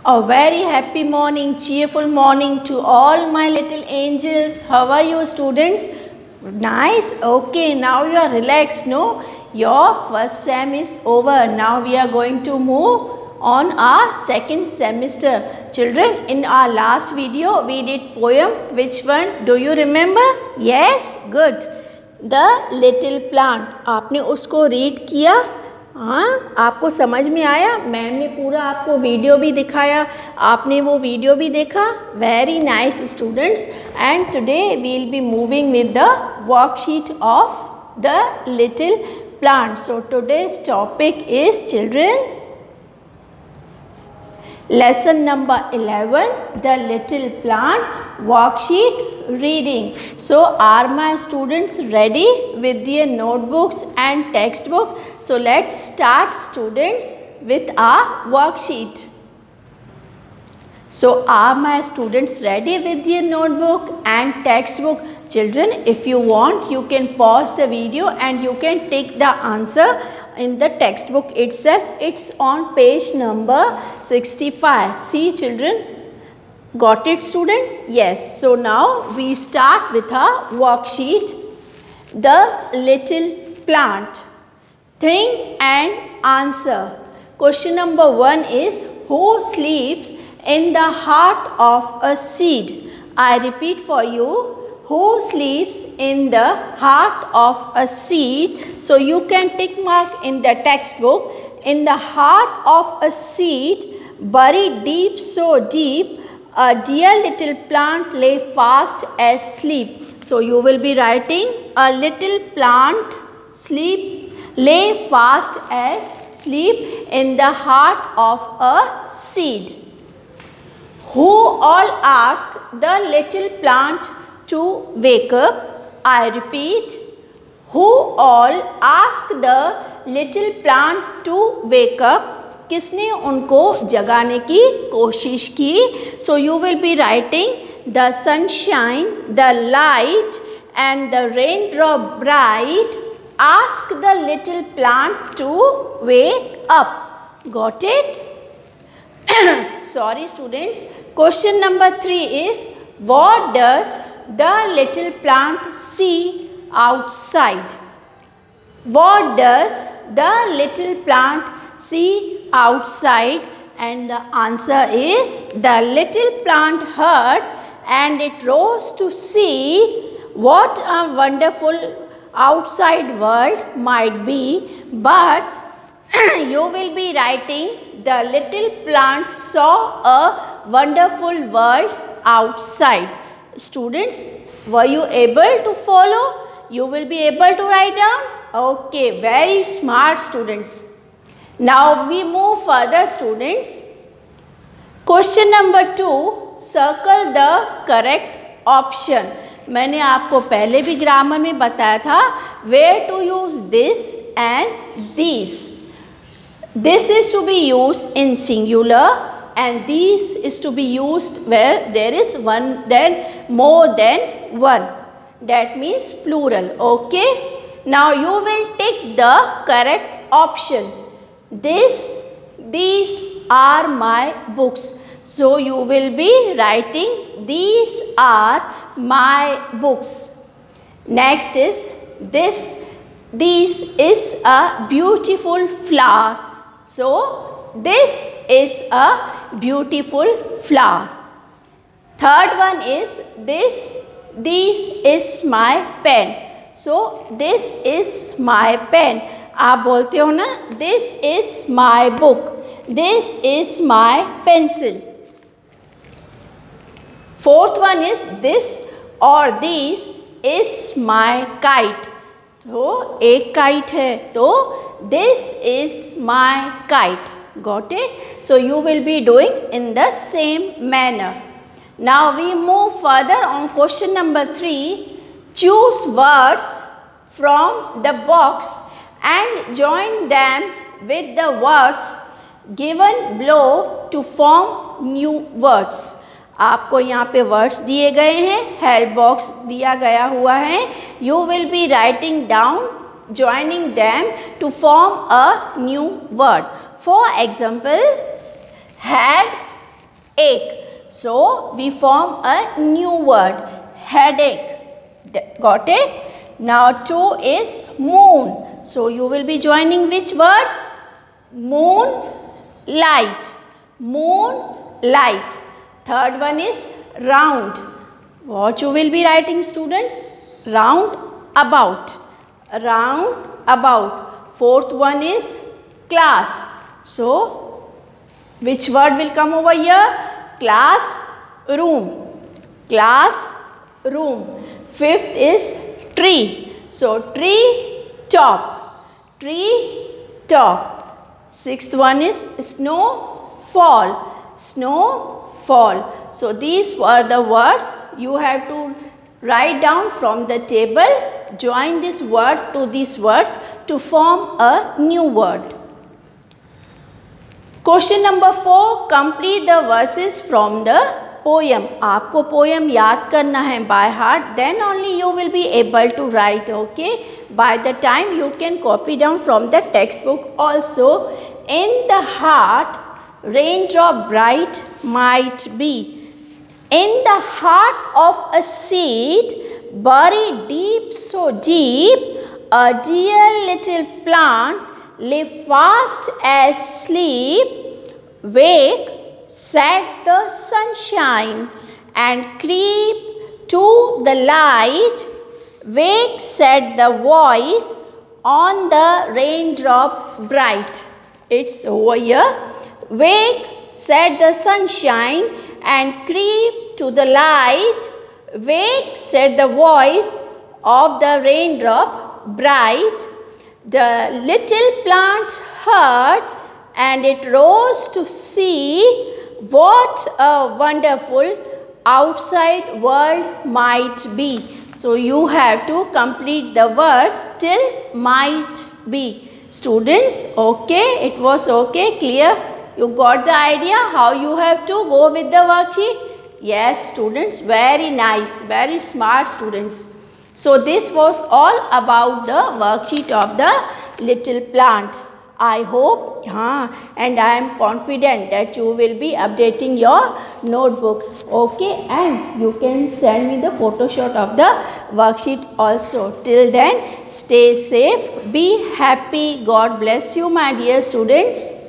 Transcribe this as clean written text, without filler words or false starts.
A very happy morning, cheerful morning to all my little angels. How are you, students? Nice. Okay, now you are relaxed, no? Your first sem is over. Now we are going to move on our second semester. Children, in our last video, we did poem. Which one? Do you remember? Yes? Good. The Little Plant. आपने उसको read किया? हाँ, आपको समझ में आया? Ma'am ने पूरा आपको वीडियो भी दिखाया, आपने वो वीडियो भी देखा? Very nice students. And today we will be moving with the worksheet of the little plant. So today's topic is children lesson number 11, the little plant worksheet reading. So are my students ready with their notebooks and textbook? So let's start, students, with our worksheet. So are my students ready with their notebook and textbook? Children, if you want, you can pause the video and you can take the answer in the textbook itself. It's on page number 65. See, children, got it, students? Yes. So now we start with our worksheet. The little plant. Think and answer. Question number 1 is, who sleeps in the heart of a seed? I repeat for you. Who sleeps in the heart of a seed? So you can tick mark in the textbook. In the heart of a seed, buried deep, so deep, a dear little plant lay fast asleep. So you will be writing, a little plant lay fast asleep in the heart of a seed. Who all asked the little plant to wake up? I repeat, who all asked the little plant to wake up? किसने उनको जगाने की कोशिश की? So you will be writing, the sunshine, the light and the raindrop bright ask the little plant to wake up. Got it? Sorry, students. Question number 3 is, what does the little plant see outside? What does the little plant see outside? And the answer is, the little plant heard and it rose to see what a wonderful outside world might be. But you will be writing, the little plant saw a wonderful world outside. Students, were you able to follow? You will be able to write down? Okay, very smart students. Now we move further, students. Question number 2, circle the correct option. मैंने आपको पहले भी grammar में बताया था, where to use this and these. This is to be used in singular and these is to be used where there is more than one. That means plural. Okay. Now you will take the correct option. These are my books. So you will be writing, these are my books. Next is, this is a beautiful flower. So this is a beautiful flower. Third one is, this is my pen. So this is my pen. आप बोलते हो ना, this is my book. This is my pencil. Fourth one is, this or these is my kite. तो एक kite है, तो this is my kite. Got it? So you will be doing in the same manner. Now we move further on question number 3. Choose words from the box and join them with the words given below to form new words. आपको यहाँ पे words दिए गए हैं, help box दिया गया हुआ है. You will be writing down, joining them to form a new word. For example, had, ache. So we form a new word, headache. Got it? Now 2 is moon. So you will be joining which word? Moonlight. Moonlight. Third one is round. What you will be writing, students? Round about. Round about. Fourth one is class. So which word will come over here? Classroom. Classroom. Fifth is tree. So tree top. Tree top. Sixth one is snowfall. Snowfall. So these were the words you have to write down from the table. Join this word to these words to form a new word. Question number 4. Complete the verses from the poem. आपको poem याद करना है by heart. Then only you will be able to write. Okay. By the time you can copy down from the textbook also. In the heart, raindrop bright might be. In the heart of a seed, buried deep, so deep, a dear little plant live fast as sleep. Wake, said the sunshine, and creep to the light. Wake, said the voice on the raindrop bright. It's over here. Wake, said the sunshine, and creep to the light. Wake, said the voice of the raindrop bright. The little plant heard, and it rose to see what a wonderful outside world might be. So you have to complete the words till might be. Students, okay? It was okay? Clear? You got the idea how you have to go with the worksheet? Yes, students, very nice, very smart students. So this was all about the worksheet of the little plant. I hope and I am confident that you will be updating your notebook. Okay, and you can send me the photo shot of the worksheet also. Till then, stay safe, be happy. God bless you, my dear students.